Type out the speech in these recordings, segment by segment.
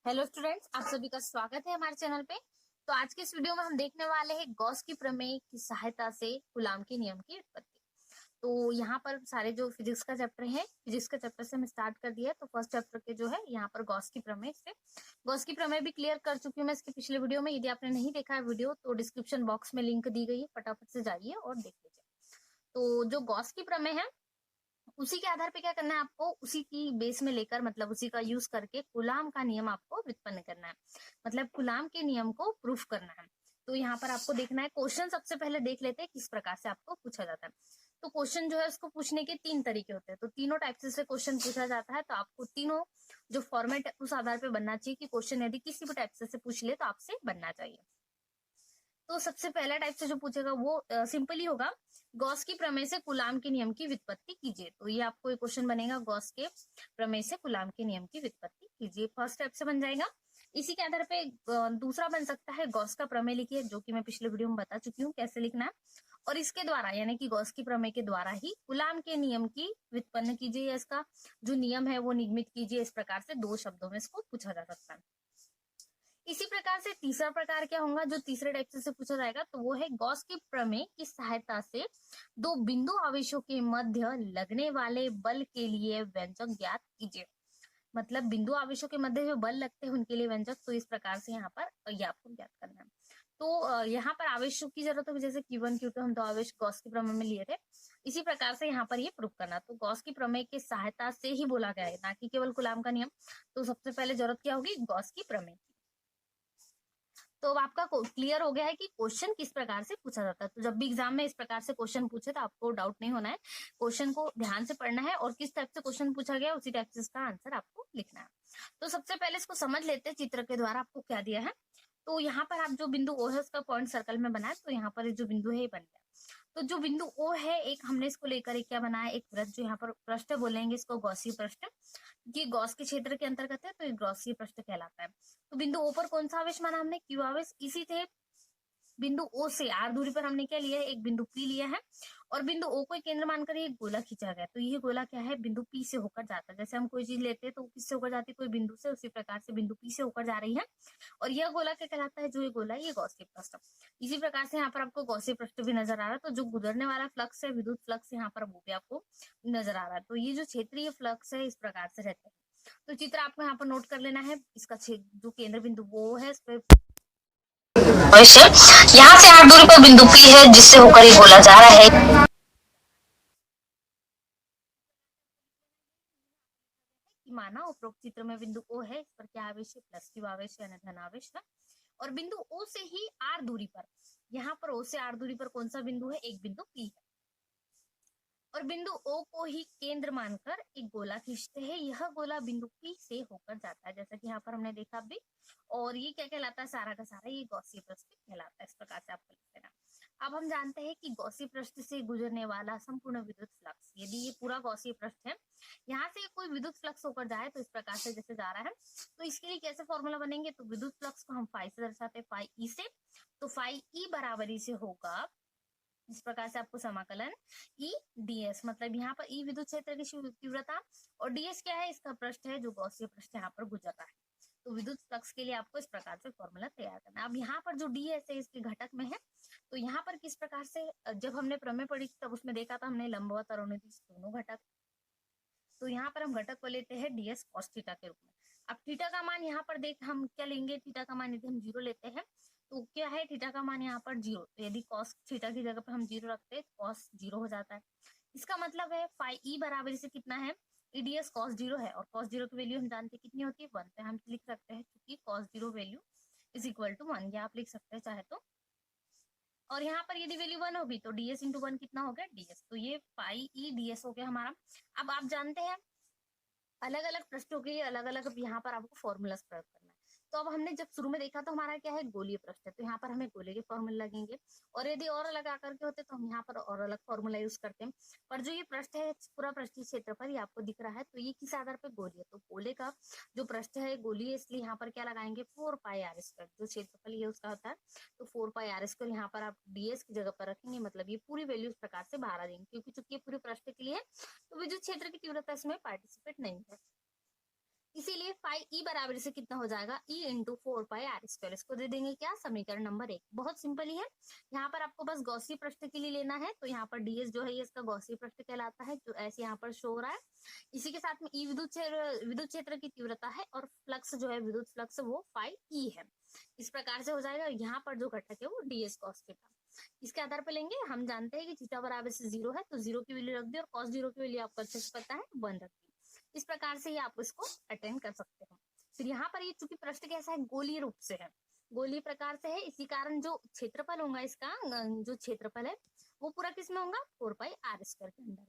Hello students, आप सभी का स्वागत है हमारे चैनल पे। तो आज के इस वीडियो में हम देखने वाले हैं गॉस की प्रमेय की सहायता से कूलाम के नियम की उत्पत्ति। तो यहाँ पर सारे जो फिजिक्स का चैप्टर है, फिजिक्स के चैप्टर से हम स्टार्ट कर दिया है। तो फर्स्ट चैप्टर के जो है यहाँ पर गॉस की प्रमेय से गॉस की प्रमेय भी क्लियर कर चुकी हूँ मैं इसके पिछले वीडियो में। यदि आपने नहीं देखा है वीडियो तो डिस्क्रिप्शन बॉक्स में लिंक दी गई है, फटाफट से जाइए और देख लीजिए। तो जो गॉस की प्रमेय है उसी के आधार पे क्या करना है आपको, उसी की बेस में लेकर मतलब उसी का यूज करके कूलाम का नियम आपको व्युत्पन्न करना है, मतलब कूलाम के नियम को प्रूफ करना है। तो यहाँ पर आपको देखना है, क्वेश्चन सबसे पहले देख लेते हैं किस प्रकार से आपको पूछा जाता है। तो क्वेश्चन जो है उसको पूछने के तीन तरीके होते हैं। तो तीनों टाइप से क्वेश्चन पूछा जाता है। तो आपको तीनों जो फॉर्मेट है उस आधार पे बनना चाहिए कि क्वेश्चन यदि किसी भी टाइप से पूछ ले तो आपसे बनना चाहिए। तो सबसे पहला टाइप से जो पूछेगा वो सिंपल ही होगा, गॉस की प्रमेय से कूलाम के नियम की व्युत्पत्ति कीजिए। तो ये आपको एक क्वेश्चन बनेगा, गॉस के प्रमेय से कूलाम के नियम की व्युत्पत्ति कीजिए, फर्स्ट टाइप से बन जाएगा। इसी के आधार पे दूसरा बन सकता है, गॉस का प्रमेय लिखिए, जो कि मैं पिछले वीडियो में बता चुकी हूँ कैसे लिखना है। और इसके द्वारा यानी कि गॉस की प्रमेय के द्वारा ही कूलाम के नियम की व्युत्पन्न कीजिए, या इसका जो नियम है वो निगमित कीजिए। इस प्रकार से दो शब्दों में इसको पूछा जा सकता है। इसी प्रकार से तीसरा प्रकार क्या होगा, जो तीसरे टाइप से पूछा जाएगा, तो वो है गॉस की प्रमेय की सहायता से दो बिंदु आवेशों के मध्य लगने वाले बल के लिए व्यंजक ज्ञात कीजिए। मतलब बिंदु आवेशों के मध्य जो बल लगते हैं उनके लिए व्यंजक। तो इस प्रकार से यहाँ पर ये आपको ज्ञात करना है। तो यहाँ पर आवेशों की जरूरत होगी, जैसे Q1 Q2 हम तो आवेश गॉस की प्रमेय में लिए थे। इसी प्रकार से यहाँ पर ये प्रूफ करना। तो गॉस की प्रमेय की सहायता से ही बोला गया है, ना कि केवल कूलाम का नियम। तो सबसे पहले जरूरत क्या होगी, गॉस की प्रमेय की। तो अब आपका क्लियर हो गया है कि क्वेश्चन किस प्रकार से पूछा जाता है। तो जब भी एग्जाम में इस प्रकार से क्वेश्चन पूछे तो आपको डाउट नहीं होना है, क्वेश्चन को ध्यान से पढ़ना है और किस टाइप से क्वेश्चन पूछा गया उसी टाइप से इसका आंसर आपको लिखना है। तो सबसे पहले इसको समझ लेते हैं, चित्र के द्वारा आपको क्या दिया है। तो यहाँ पर आप जो बिंदु ओ है उसका पॉइंट सर्कल में बनाए, तो यहाँ पर जो बिंदु है ये बन गया। तो जो बिंदु ओ है, एक हमने इसको लेकर एक क्या बनाया, एक वृत्त, जो यहाँ पर पृष्ठ बोलेंगे इसको गॉसीय पृष्ठ। ये गॉस के क्षेत्र के अंतर्गत है तो ये गॉसीय पृष्ठ कहलाता है। तो बिंदु ओ पर कौन सा आवेश माना हमने, क्यू आवेश। इसी थे बिंदु ओ से आर दूरी पर हमने क्या लिया है, एक बिंदु पी लिया है। और बिंदु ओ को केंद्र मानकर एक गोला खींचा गया। तो ये गोला क्या है, बिंदु पी से होकर जाता है। जैसे हम कोई चीज लेते हैं तो किससे होकर जाती है, कोई बिंदु से, उसी प्रकार से बिंदु पी से होकर जा रही है। और यह गोला क्या कहलाता है, जो ये गोला ये गॉसीय पृष्ठ। इसी प्रकार से यहाँ पर आपको गॉसीय पृष्ठ भी नजर आ रहा है। तो जो गुजरने वाला फ्लक्स है, विद्युत फ्लक्स यहाँ पर वो भी आपको नजर आ रहा है। तो ये जो क्षेत्रीय फ्लक्स है इस प्रकार से रहते हैं। तो चित्र आपको यहाँ पर नोट कर लेना है। इसका जो केंद्र बिंदु वो है, इस पे वैसे यहाँ से 8 दूरी पर बिंदु पी है जिससे होकर ये गोला जा रहा है। माना उपरोक्त चित्र में बिंदु ओ है, इस पर क्या आवेश है, प्लस क्यू आवेश यानी धन आवेश है। और बिंदु ओ से ही आर दूरी पर, यहाँ पर ओ से आर दूरी पर कौन सा बिंदु है, एक बिंदु पी है। और बिंदु ओ को ही केंद्र मानकर एक गोला खींचते हैं। यह गोला बिंदु पी से होकर जाता है, जैसा कि यहाँ पर हमने देखा भी। और ये क्या कहलाता है, सारा का सारा ये गॉसीय पृष्ठ कहलाता है। इस प्रकार से आपको लिख देना। अब हम जानते हैं कि गॉसीय पृष्ठ से गुजरने वाला संपूर्ण विद्युत फ्लक्स, यदि ये पूरा गॉसीय पृष्ठ है, यहाँ से कोई विद्युत फ्लक्स होकर जाए तो इस प्रकार से जैसे जा रहा है, तो इसके लिए कैसे फॉर्मूला बनेंगे, तो विद्युत फ्लक्स को हम फाई से दर्शाते हैं, फाई ई से। तो फाई ई बराबरी से होगा, इस प्रकार से आपको समाकलन ई डीएस, मतलब यहाँ पर ई विद्युत क्षेत्र की तीव्रता और डीएस क्या है, इसका पृष्ठ है जो गॉसीय पृष्ठ यहाँ पर गुजर रहा है। तो विद्युत फ्लक्स के लिए आपको इस प्रकार से फॉर्मूला तैयार करना है। अब यहाँ पर जो डीएस है इसके घटक में है। तो यहाँ पर किस प्रकार से, जब हमने प्रमेय पढ़ी तब उसमें देखा था हमने लंबवत और अनुदिश दोनों घटक। तो यहाँ पर हम घटक को लेते हैं डीएस कॉस थीटा के रूप में। अब थीटा का मान यहाँ पर देख हम क्या लेंगे, थीटा का मान यदि हम 0 लेते हैं तो क्या है, थीटा का मान यहाँ पर 0। तो यदि कॉस थीटा की जगह पर हम 0 रखते हैं, कॉस 0 हो जाता है। इसका मतलब है फाई ई बराबर से कितना है, ईडीएस कॉस 0 है। और कॉस 0 की वैल्यू हम जानते हैं कितनी होती है, 1। तो हम लिख सकते हैं क्योंकि cos 0 value is equal to 1, या आप लिख सकते हैं चाहे तो। और यहाँ पर यदि वैल्यू 1 होगी तो डीएस इंटू 1 कितना हो गया, डीएस। तो ये फाई ई डीएस हो गया हमारा। अब आप जानते हैं अलग अलग पृष्ठों के लिए अलग अलग यहाँ पर आपको फॉर्मूलाज प्रयोग करना है। तो अब हमने जब शुरू में देखा तो हमारा क्या है, गोलीय पृष्ठ है, तो यहाँ पर हमें गोले के फॉर्मूले लगेंगे। और यदि और अलग आकर के होते तो हम यहाँ पर और अलग फॉर्मूला यूज करते हैं। पर जो ये पृष्ठ है पूरा पृष्ठीय क्षेत्रफल ये आपको दिख रहा है, तो ये किस आधार पर, गोलीय। तो गोले का जो पृष्ठ है गोलीय, इसलिए यहाँ पर क्या लगाएंगे, 4πr²। जो क्षेत्रफल ये उसका होता है, तो 4πr² यहाँ पर आप डीएस की जगह पर रखेंगे, मतलब ये पूरी वैल्यू इस प्रकार से बाहर आ जाएंगे, क्योंकि चूंकि ये पूरे पृष्ठ के लिए है तो विद्युत क्षेत्र की तीव्रता इसमें पार्टिसिपेट नहीं है। इसीलिए फाई ई बराबर से कितना हो जाएगा, ई इंटू 4πr²। इसको दे देंगे क्या, समीकरण नंबर 1। बहुत सिंपल ही है। यहाँ पर आपको बस गॉसी पृष्ठ के लिए लेना है, तो यहाँ पर डीएस जो है ये इसका गॉसी पृष्ठ कहलाता है, जो ऐसे यहाँ पर शो हो रहा है। इसी के साथ में ई विद्युत क्षेत्र की तीव्रता है, और फ्लक्स जो है विद्युत फ्लक्स वो फाई ई है। इस प्रकार से हो जाएगा। यहाँ पर जो घटक है वो डीएस कॉस थीटा। इसके आधार पर लेंगे। हम जानते हैं कि थीटा बराबर से 0 है, तो 0 की वैल्यू रख दी, और कॉस 0 की वैल्यू आपको अच्छे से पता है 1 रख दी। इस प्रकार से ही आप इसको अटेंड कर सकते हो। फिर यहाँ पर ये चूंकि पृष्ठ कैसा है, गोलीय रूप से है, गोलीय प्रकार से है, इसी कारण जो क्षेत्रफल होगा इसका, जो क्षेत्रफल है वो पूरा किस में होगा, 4πr² के अंदर।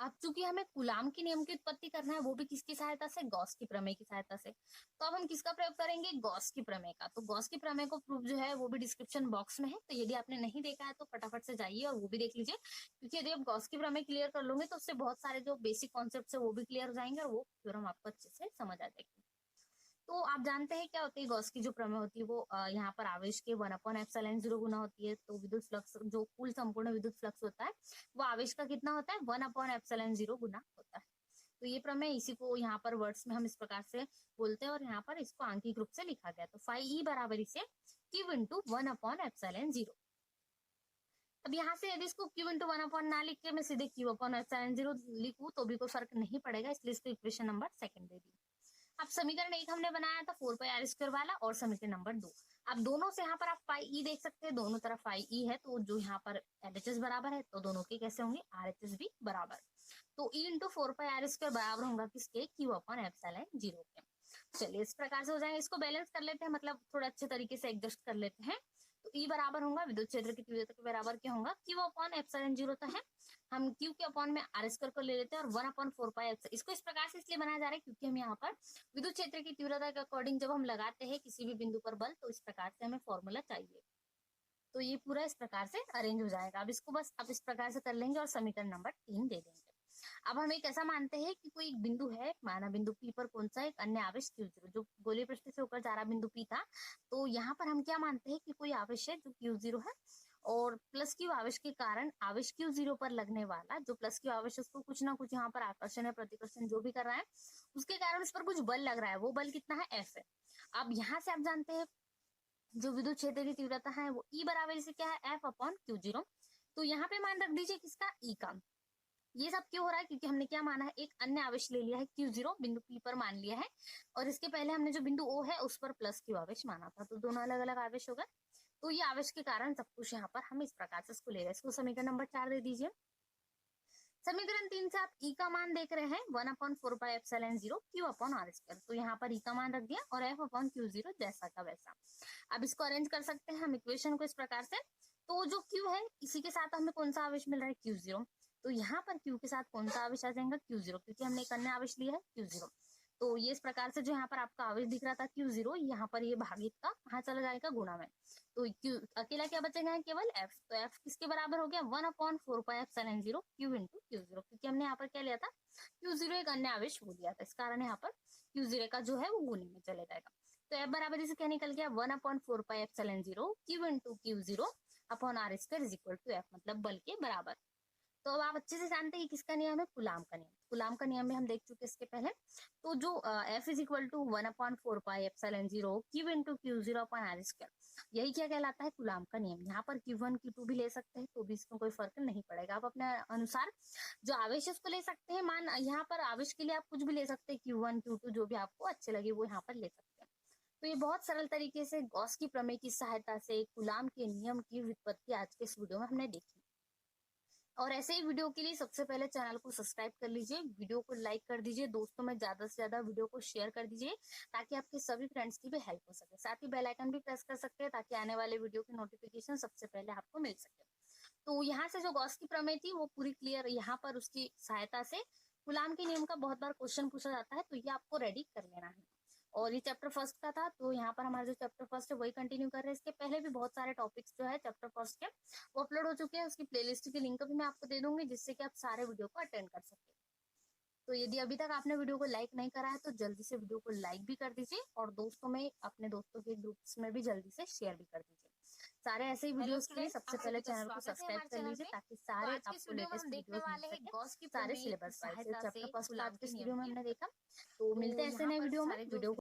अब चूंकि हमें कूलाम के नियम की उत्पत्ति करना है, वो भी किसकी सहायता से, गॉस की प्रमेय की सहायता से। तो अब हम किसका प्रयोग करेंगे, गॉस की प्रमेय का। तो गॉस की प्रमेय को प्रूफ जो है वो भी डिस्क्रिप्शन बॉक्स में है, तो यदि आपने नहीं देखा है तो फटाफट से जाइए और वो भी देख लीजिए, क्योंकि यदि आप गॉस की प्रमेय क्लियर कर लोगे तो उससे बहुत सारे जो बेसिक कॉन्सेप्ट है वो भी क्लियर हो जाएंगे, और वो थ्योरम आपको अच्छे से समझ आ जाएगी। तो आप जानते हैं क्या होती है गॉस की जो प्रमेय होती है, वो यहाँ पर आवेश के 1/ε0 गुना होती है। तो विद्युत फ्लक्स जो कुल संपूर्ण विद्युत फ्लक्स होता है वो आवेश का कितना होता है, 1/ε0 गुना होता है। तो ये प्रमेय, इसी को यहाँ पर वर्ड्स में हम इस प्रकार से बोलते हैं, और यहाँ पर इसको आंकिक रूप से लिखा गया। तो फाई ई बराबर इसे क्यू इंटू 1/ε0। अब यहाँ से यदि इसको क्यू इंटू 1 ना लिख के मैं सीधे Q/ε0 लिखूं तो भी कोई फर्क नहीं पड़ेगा, इसलिए इसको इक्वेशन नंबर 2 दे दी। अब समीकरण 1 हमने बनाया था 4πr² वाला, और समीकरण नंबर 2। अब दोनों से यहाँ पर आप फाई ई देख सकते हैं, दोनों तरफ फाई ई है, तो जो यहाँ पर LHS बराबर है तो दोनों के कैसे होंगे, RHS भी बराबर। तो ई इंटू 4πr² बराबर होगा किसके, Q/ε0 के। चलिए इस प्रकार से हो जाएगा। इसको बैलेंस कर लेते हैं, मतलब थोड़ा अच्छे तरीके से एडजस्ट कर लेते हैं। तो ई बराबर होगा विद्युत क्षेत्र की तीव्रता के बराबर क्या होगा, Q/ε0 तो है, हम Q के अपॉन में R² को ले लेते हैं, और 1/4π। इसको इस प्रकार से इसलिए बनाया जा रहा है क्योंकि हम यहाँ पर विद्युत क्षेत्र की तीव्रता के अकॉर्डिंग जब हम लगाते हैं किसी भी बिंदु पर बल, तो इस प्रकार से हमें फॉर्मूला चाहिए। तो ये पूरा इस प्रकार से अरेंज हो जाएगा। अब इसको बस आप इस प्रकार से कर लेंगे और समीकरण नंबर 3 दे देंगे। अब हम एक ऐसा मानते हैं कि कोई एक बिंदु है, माना बिंदु पी पर कौन सा एक अन्य आवेश Q0, जो गोलीय पृष्ठ से होकर जा रहा बिंदु पी था। तो यहाँ पर हम क्या मानते हैं कि कोई आवेश है जो Q0 है, और प्लस क्यू आवेश के कारण आवेश Q0 पर लगने वाला जो प्लस क्यू आवेश, उसको कुछ ना कुछ यहाँ पर आकर्षण या प्रतिकर्षण जो भी कर रहा है, उसके कारण उस पर कुछ बल लग रहा है। वो बल कितना है, F है। अब यहाँ से आप जानते हैं जो विद्युत क्षेत्र की तीव्रता है वो E बराबर से क्या है, F/Q0। तो यहाँ पे मान रख दीजिए किसका, E का। ये सब क्यों हो रहा है, क्योंकि हमने क्या माना है, एक अन्य आवेश ले लिया है Q0, बिंदु P पर मान लिया है, और इसके पहले हमने जो बिंदु O है उस पर प्लस Q आवेश माना था। तो दोनों अलग अलग आवेश हो गए। तो ये आवेश के कारण सब कुछ यहाँ पर हम इस प्रकार से इसको ले रहे हैं। इसको समीकरण नंबर 4 दे दीजिए। समीकरण 3 से आप E का मान देख रहे हैं 1/4πε0 Q/R²। तो यहाँ पर E का मान रख दिया, और F/Q0 जैसा का वैसा। अब इसको अरेंज कर सकते हैं हम इक्वेशन को इस प्रकार से। तो जो Q है इसी के साथ हमें कौन सा आवेश मिल रहा है, Q0। तो यहाँ पर Q के साथ कौन सा आवेश आ जाएगा, Q0, क्योंकि हमने एक अन्य आवेश लिया है Q0। तो ये इस प्रकार से जो यहाँ पर आपका आवेश दिख रहा था Q0, यहाँ पर ये भागित का कहाँ चला जाएगा, गुणा में। तो Q अकेला क्या बचेगा, केवल F। तो F किसके बराबर हो गया, 1/4πε0 Q इंटू Q0, क्योंकि हमने यहाँ पर क्या लिया था, Q0 एक अन्य आवेश वो लिया था, इस कारण यहाँ पर Q0 का जो है वो गुणे में चले जाएगा। तो F बराबर जैसे क्या निकल गया, 1/4πε0 Q into Q0 upon R² is equal to F, मतलब बल के बराबर। तो अब आप अच्छे से जानते हैं किसका नियम है, कूलाम का नियम। कूलाम का नियम में हम देख चुके इसके पहले। तो जो F is equal to 1/4πε0 Q into Q0 upon R², यही क्या कहलाता है, कूलाम का नियम। यहाँ पर Q1 Q2 भी ले सकते हैं, तो भी इसमें कोई फर्क नहीं पड़ेगा। आप अपने अनुसार जो आवेश है उसको ले सकते हैं। मान यहाँ पर आवेश के लिए आप कुछ भी ले सकते हैं, Q1 Q2 जो भी आपको अच्छे लगे वो यहाँ पर ले सकते हैं। तो ये बहुत सरल तरीके से गॉस की प्रमेय की सहायता से कूलाम के नियम की व्युत्पत्ति आज के इस वीडियो में हमने देखी। और ऐसे ही वीडियो के लिए सबसे पहले चैनल को सब्सक्राइब कर लीजिए, वीडियो को लाइक कर दीजिए, दोस्तों में ज्यादा से ज्यादा वीडियो को शेयर कर दीजिए, ताकि आपके सभी फ्रेंड्स की भी हेल्प हो सके। साथ ही बेल आइकन भी प्रेस कर सकते हैं, ताकि आने वाले वीडियो की नोटिफिकेशन सबसे पहले आपको मिल सके। तो यहाँ से जो गॉस की प्रमेय थी वो पूरी क्लियर, यहाँ पर उसकी सहायता से कूलाम के नियम का बहुत बार क्वेश्चन पूछा जाता है, तो ये आपको रेडी कर लेना है। और ये चैप्टर फर्स्ट का था, तो यहाँ पर हमारा जो चैप्टर फर्स्ट है वही कंटिन्यू कर रहे हैं। इसके पहले भी बहुत सारे टॉपिक्स जो है चैप्टर फर्स्ट के वो अपलोड हो चुके हैं। उसकी प्लेलिस्ट की लिंक भी मैं आपको दे दूंगी, जिससे कि आप सारे वीडियो को अटेंड कर सके। तो यदि अभी तक आपने वीडियो को लाइक नहीं करा है तो जल्दी से वीडियो को लाइक भी कर दीजिए, और दोस्तों में अपने दोस्तों के ग्रुप्स में भी जल्दी से शेयर भी कर दीजिए। सारे ऐसे ही हेलो वीडियोस के लिए स्टूडेंट्स, सबसे आप पहले सभी का चैनल को स्वागत है सब्सक्राइब हमारे कर चैनल लीजिए पे। ताकि तो सारे आज के इस आपको वीडियो में लेटेस्ट हम देखने वीडियोस मिल वाले हैं सके, गॉस की सारे प्रमेय की सिलेबस वाइज। सहायता चैप्टर से फर्स्ट गुलाम पार्ट के इस नियम वीडियो में की हमने उत्पत्ति। देखा, तो तो मिलते हैं ऐसे यहाँ नए पर वीडियो में। सारे जो वीडियो